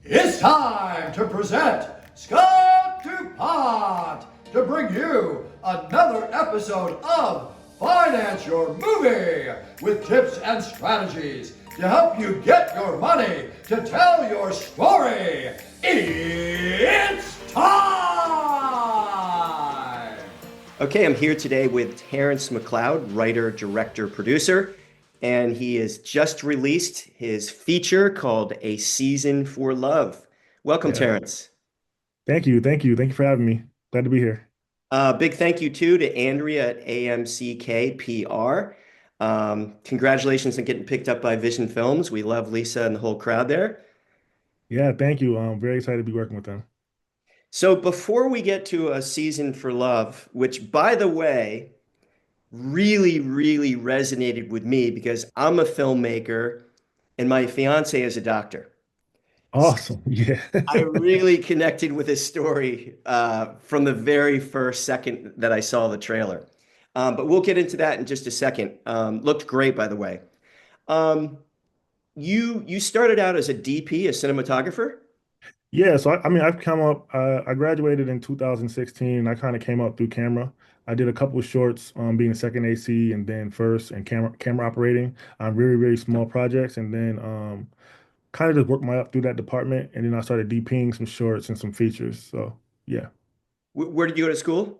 It's time to present Scott DuPont to bring you another episode of Finance Your Movie with tips and strategies to help you get your money to tell your story. It's time! Okay, I'm here today with Terrance McLeod, writer, director, producer, and he has just released his feature called A Season for Love. Welcome, Yeah. Terrance. Thank you. Thank you. Thank you for having me. Glad to be here. Big thank you too to Andrea at AMCK PR. Congratulations on getting picked up by Vision Films. We love Lisa and the whole crowd there. Yeah, thank you. I'm very excited to be working with them. So before we get to A Season for Love, which by the way, really resonated with me because I'm a filmmaker and my fiance is a doctor. So Awesome. Yeah. I really connected with his story from the very first second that I saw the trailer. But we'll get into that in just a second. Looked great, by the way. Um, you started out as a DP, a cinematographer? Yeah, so I mean, I've come up. I graduated in 2016. I kind of came up through camera. I did a couple of shorts, being a second AC, and then first and camera operating on very small projects, and then kind of just worked my up through that department, and then I started DPing some shorts and some features. So yeah, Where did you go to school?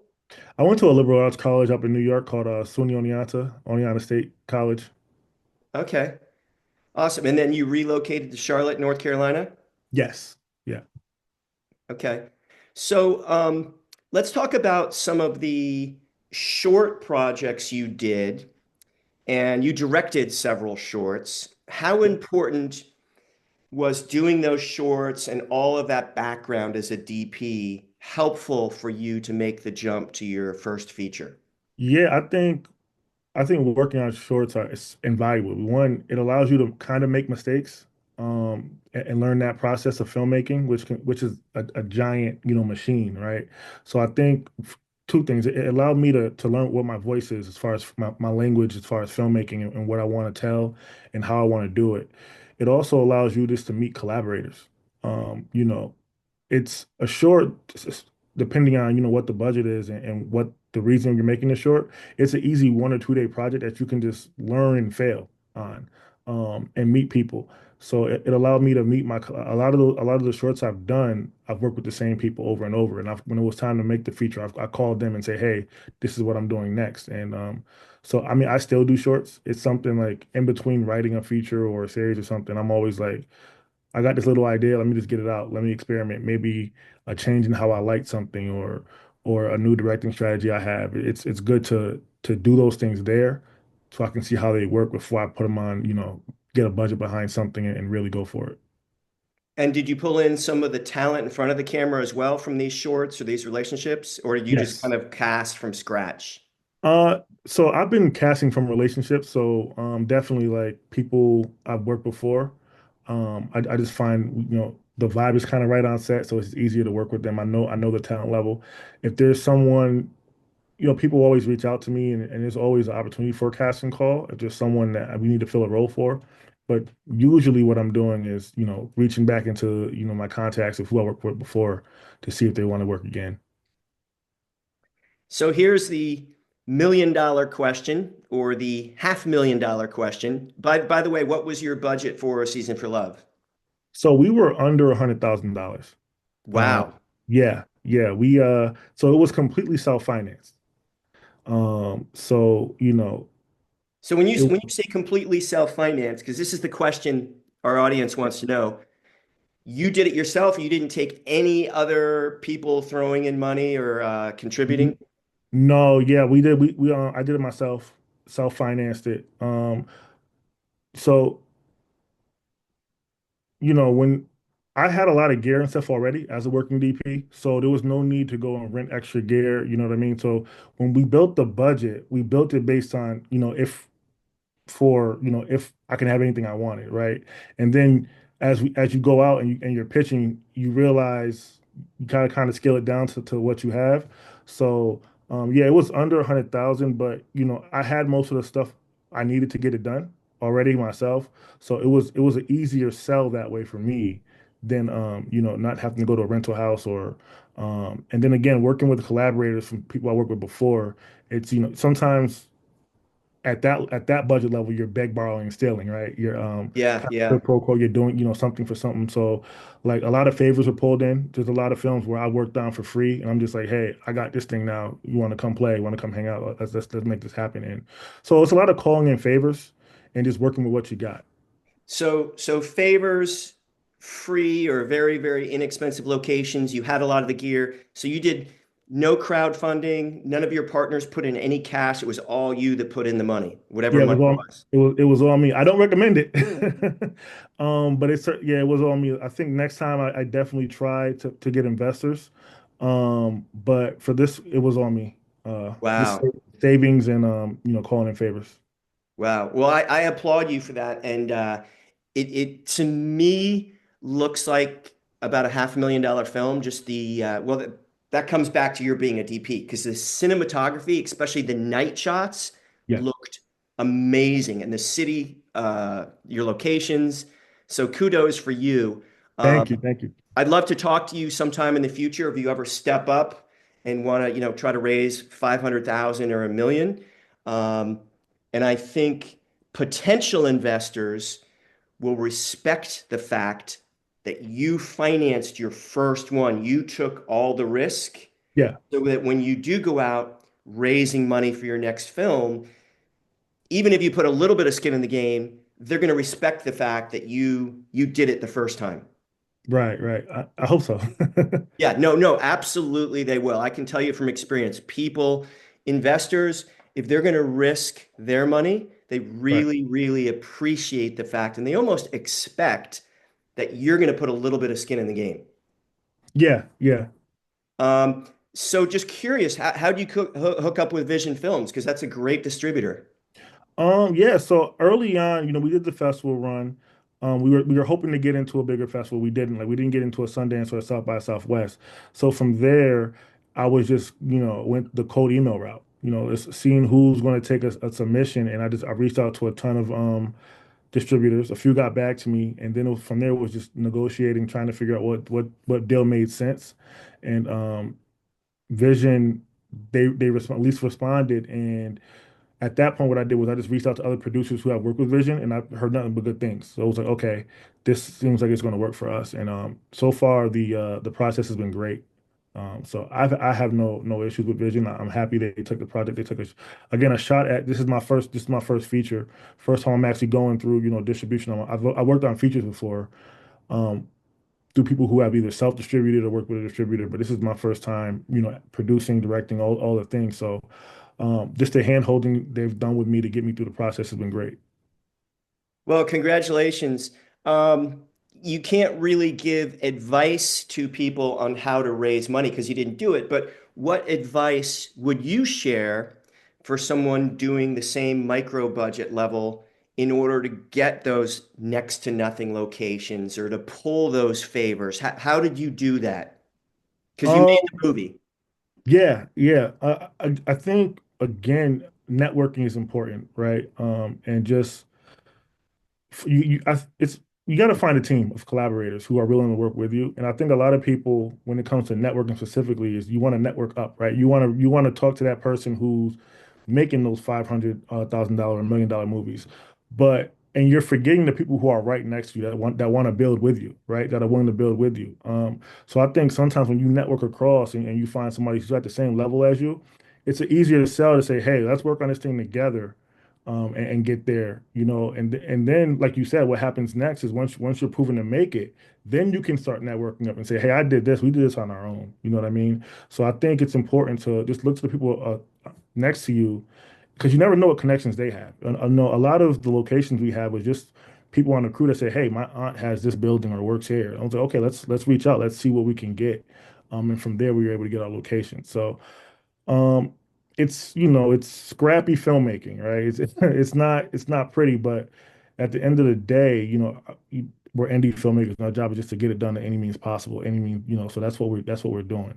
I went to a liberal arts college up in New York called SUNY Oneonta State College. Okay, awesome. And then you relocated to Charlotte, North Carolina? Yes. Yeah. Okay. So let's talk about some of the short projects you did, and you directed several shorts. How important was doing those shorts and all of that background as a DP helpful for you to make the jump to your first feature? Yeah, I think working on shorts is invaluable. One, it allows you to kind of make mistakes, and learn that process of filmmaking, which is a giant, machine, right? So I think two things. It allowed me to learn what my voice is as far as my language, as far as filmmaking and what I want to tell and how I want to do it. It also allows you just to meet collaborators. Um, you know, it's a short, depending on what the budget is and what the reason you're making the short. It's an easy 1 or 2 day project that you can just learn and fail on, and meet people. So it allowed me to meet a lot of the shorts I've done. I've worked with the same people over and over, and when it was time to make the feature, I called them and say, hey, this is what I'm doing next. And so I mean, I still do shorts. It's something like in between writing a feature or a series or something. I'm always like, I got this little idea. Let me just get it out. Let me experiment. Maybe a change in how I light something, or a new directing strategy I have. It's good to do those things there, so I can see how they work before I put them on. Get a budget behind something and really go for it. And did you pull in some of the talent in front of the camera as well from these shorts or these relationships, or did you just Yes. kind of cast from scratch? So I've been casting from relationships, so definitely like people I've worked before. I just find the vibe is kind of right on set, so it's easier to work with them. I know the talent level. If there's someone, people always reach out to me, and there's always an opportunity for a casting call if there's someone that we need to fill a role for. But usually what I'm doing is, reaching back into, my contacts of who I worked with before to see if they want to work again. So here's the $1 million question or the $500,000 question. By the way, what was your budget for A Season for Love? So we were under $100,000. Uh, Wow. yeah, so it was completely self-financed. So, So when you it, when you say completely self-financed, because this is the question our audience wants to know, you did it yourself. You didn't take any other people throwing in money or contributing. no, yeah, we did. I did it myself, self-financed it. So when I had a lot of gear and stuff already as a working DP, so there was no need to go and rent extra gear. You know what I mean? So when we built the budget, we built it based on, if I can have anything I wanted, right? And then as you go out and you're pitching, you realize you gotta kind of scale it down to what you have. So yeah, it was under 100,000, but I had most of the stuff I needed to get it done already myself. So it was an easier sell that way for me than not having to go to a rental house or and then again working with collaborators from people I worked with before. It's sometimes at that budget level, you're beg, borrowing, and stealing, right? You're Yeah, kind of yeah. quid pro quo. You're doing something for something. So like a lot of favors were pulled in. There's a lot of films where I worked on for free, and I'm just like, hey, I got this thing now. You want to come play? You want to come hang out? Let's make this happen. And so it's a lot of calling in favors and just working with what you got. So favors, free or very, very inexpensive locations. You had a lot of the gear. So you did no crowdfunding. None of your partners put in any cash. It was all you that put in the money, whatever Yeah, money it was. it was all me. I don't recommend it. But it was all me. I think next time I definitely try to get investors. But for this, it was all me. Just Wow. savings and calling in favors. Wow. Well, I applaud you for that. And it to me looks like about a $500,000 film. Just that comes back to your being a DP because the cinematography, especially the night shots, Yeah. looked amazing. And the city, your locations. So kudos for you. Um, Thank you. Thank you. I'd love to talk to you sometime in the future if you ever step up and want to, try to raise 500,000 or 1 million. Um, and I think potential investors will respect the fact that you financed your first one. You took all the risk Yeah. so that when you do go out raising money for your next film, even if you put a little bit of skin in the game, they're going to respect the fact that you did it the first time. Right. Right. I hope so. Yeah, no, no, absolutely they will. I can tell you from experience, people, investors, if they're going to risk their money, they Right. really, really appreciate the fact and they almost expect that you're going to put a little bit of skin in the game. Yeah. Yeah. So just curious, how do you hook up with Vision Films? Because that's a great distributor. Yeah, so early on, we did the festival run. We were hoping to get into a bigger festival. We didn't. Like we didn't get into a Sundance or a South by Southwest. So from there, I was just, went the cold email route. It's seeing who's going to take a submission, and I reached out to a ton of distributors. A few got back to me, and then from there it was just negotiating, trying to figure out what deal made sense. And Vision, at least responded, and at that point, what I did was I just reached out to other producers who have worked with Vision, and I've heard nothing but good things. So I was like, okay, this seems like it's going to work for us. And so far, the process has been great. So I have no issues with Vision. I'm happy they took the project. They took a shot at this is my first feature. First time I'm actually going through distribution. I worked on features before through people who have either self-distributed or worked with a distributor, but this is my first time producing, directing, all the things. So just the hand holding they've done with me to get me through the process has been great. Well, congratulations. You can't really give advice to people on how to raise money because you didn't do it, but what advice would you share for someone doing the same micro budget level in order to get those next to nothing locations or to pull those favors? How did you do that? Because you made Um, the movie. yeah, yeah. I think again, networking is important, right? And just it's you got to find a team of collaborators who are willing to work with you. And I think a lot of people, when it comes to networking specifically, is you want to network up, right? You want to talk to that person who's making those $500,000 $1 million movies, and you're forgetting the people who are right next to you that want to build with you, right? That are willing to build with you. So I think sometimes when you network across and you find somebody who's at the same level as you, it's easier to sell to say, hey, let's work on this thing together and get there, and then like you said, what happens next is once you're proven to make it, then you can start networking up and say, hey, I did this, we did this on our own. You know what I mean? So I think it's important to just look to the people next to you because you never know what connections they have. I know a lot of the locations we have was just people on the crew that say, hey, my aunt has this building or works here. I was like, okay, let's reach out, let's see what we can get, and from there we were able to get our location. So um, it's scrappy filmmaking, right? It's not pretty, but at the end of the day, we're indie filmmakers, and our job is just to get it done at any means possible, any means, so that's what we're doing.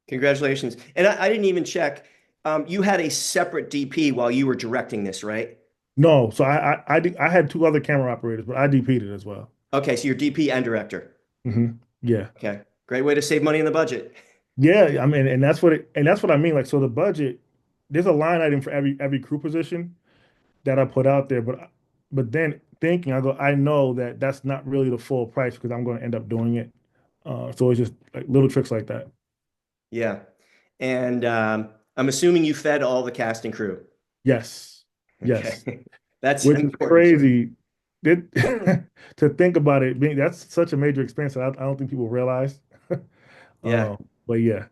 Congratulations. And I didn't even check. You had a separate DP while you were directing this, right? No, so I had two other camera operators, but I DP'd it as well. Okay, so you're DP and director. Yeah. Okay, great way to save money in the budget. Yeah, I mean, and that's what I mean. Like, so the budget, there's a line item for every crew position that I put out there, but then thinking, I go, I know that that's not really the full price because I'm going to end up doing it. So it's just like little tricks like that. Yeah. And I'm assuming you fed all the cast and crew. Yes, yes, Okay. That's which is important. crazy. It, to think about it, that's such a major expense that I don't think people realize. Yeah. But yeah,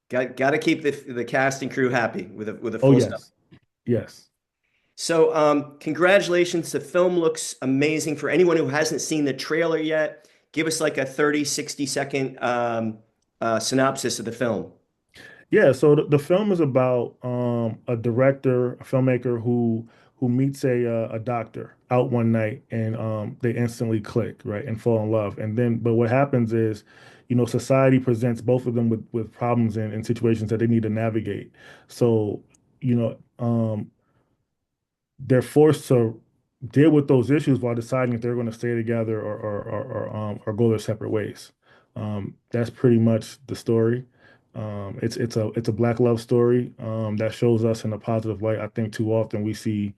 Got to keep the cast and crew happy with a oh full stomach. yes, yes. So, congratulations. The film looks amazing. For anyone who hasn't seen the trailer yet, give us like a 30, 60-second synopsis of the film. Yeah, so the film is about a director, a filmmaker who meets a doctor out one night and they instantly click, right, and fall in love. And then, but what happens is, society presents both of them with problems and situations that they need to navigate. So, you know, they're forced to deal with those issues while deciding if they're going to stay together or go their separate ways. That's pretty much the story. It's a black love story that shows us in a positive light. I think too often we see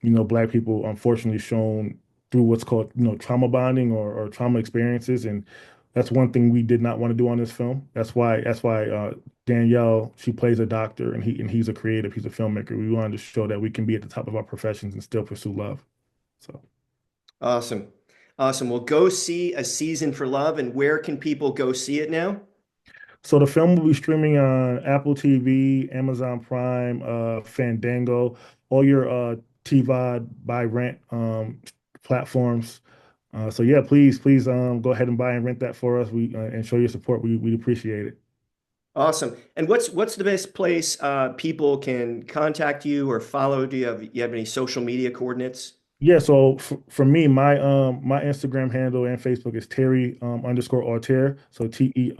black people unfortunately shown through what's called trauma bonding or trauma experiences, and that's one thing we did not want to do on this film. That's why Danielle, she plays a doctor, and he's a creative, he's a filmmaker. We wanted to show that we can be at the top of our professions and still pursue love. So Awesome. Awesome. Well, go see A Season for Love. And where can people go see it now? So the film will be streaming on Apple TV, Amazon Prime, Fandango, all your TVOD buy rent platforms. So yeah, please go ahead and buy and rent that for us. We and show your support. We appreciate it. Awesome. And what's the best place people can contact you or follow? Do you have any social media coordinates? Yeah, so for me, my Instagram handle and Facebook is Terry underscore Auteur. So Terry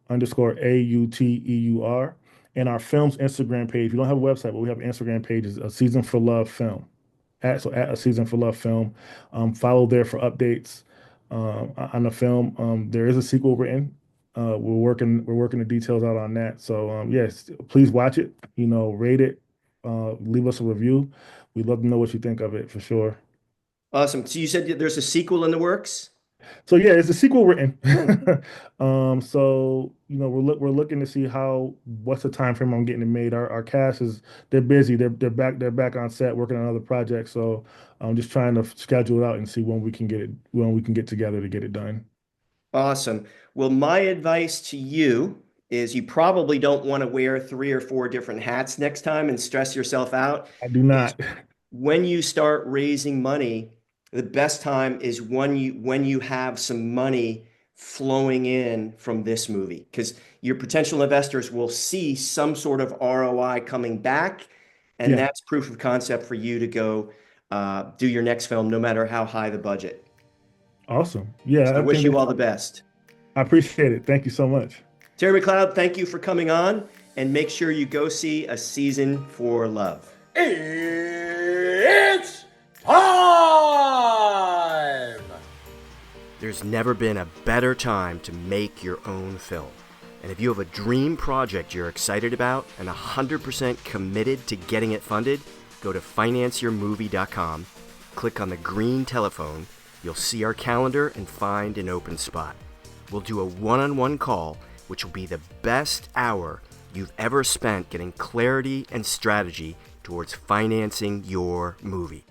underscore AUTEUR. And our film's Instagram page, we don't have a website, but we have an Instagram page, is A Season for Love Film. At A Season for Love Film. Follow there for updates on the film. There is a sequel written. We're working the details out on that. So yes, please watch it, rate it, leave us a review. We'd love to know what you think of it for sure. Awesome. So you said that there's a sequel in the works? So yeah, it's a sequel written. So we're looking to see what's the time frame on getting it made. Our cast is they're busy. They're back on set working on other projects. So I'm just trying to schedule it out and see when we can get together to get it done. Awesome. Well, my advice to you is you probably don't want to wear three or four different hats next time and stress yourself out. I do Is not. when you start raising money, the best time is when you have some money flowing in from this movie, because your potential investors will see some sort of ROI coming back, and Yeah, that's proof of concept for you to go do your next film, no matter how high the budget. awesome. So Yeah, I I wish think you all the best. I appreciate it. Thank you so much. Terry McLeod, thank you for coming on, and make sure you go see A Season for Love. It's time! There's never been a better time to make your own film. And if you have a dream project you're excited about and 100% committed to getting it funded, go to financeyourmovie.com, click on the green telephone, you'll see our calendar and find an open spot. We'll do a one-on-one call, which will be the best hour you've ever spent getting clarity and strategy towards financing your movie.